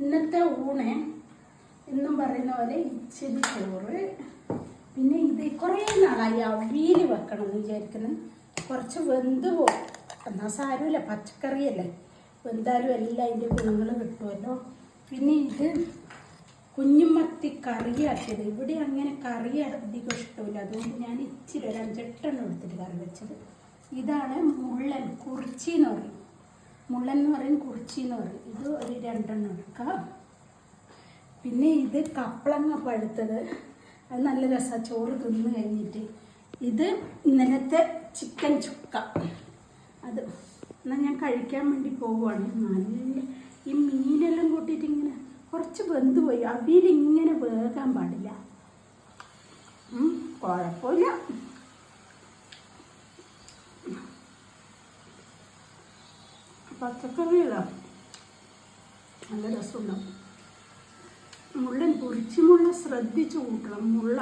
ഇന്നത്തെ ഊണ് എന്നും പറയുന്ന പോലെ ഇച്ചിരി ചോറ്. പിന്നെ ഇത് കുറേ നാളായി അവിയൽ വെക്കണം എന്ന് വിചാരിക്കുന്നു. കുറച്ച് വെന്ത് പോകും, എന്നാൽ സാരമില്ല, പച്ചക്കറിയല്ലേ, വെന്താലും എല്ലാം അതിൻ്റെ ഗുണങ്ങൾ കിട്ടുമല്ലോ. പിന്നെ ഇത് കുഞ്ഞുമത്തി കറിയാക്കിയത്. ഇവിടെ അങ്ങനെ കറി അധികം ഇഷ്ടമില്ല, അതുകൊണ്ട് ഞാൻ ഇച്ചിരി ഒരു 5-8 എടുത്തിട്ട് കറി വെച്ചത്. ഇതാണ് മുള്ളൻ കുറിച്ചി എന്ന് പറയും, മുള്ളൻ എന്ന് പറയും, കുറിച്ചി എന്ന് പറയും. ഇത് ഒരു 2 എടുക്കാം. പിന്നെ ഇത് കപ്പളങ്ങ പഴുത്തത്, അത് നല്ല രസമാണ് ചോറ് തിന്ന് കഴിഞ്ഞിട്ട്. ഇത് ഇന്നലത്തെ ചിക്കൻ ചുക്ക, അത് എന്നാൽ ഞാൻ കഴിക്കാൻ വേണ്ടി പോവുകയാണ്. നല്ല ഈ മീനെല്ലാം കൂട്ടിയിട്ട് ഇങ്ങനെ കുറച്ച് വെന്ത് പോയി. അവിയലിങ്ങനെ വേകാൻ പാടില്ല. കുഴപ്പമില്ല. പച്ചക്കറികളാണ് നല്ല രസമുണ്ടാവും. മുള്ളൻ കുറിച്ചി മുള്ള ശ്രദ്ധിച്ച് കൂട്ടണം, മുള്ള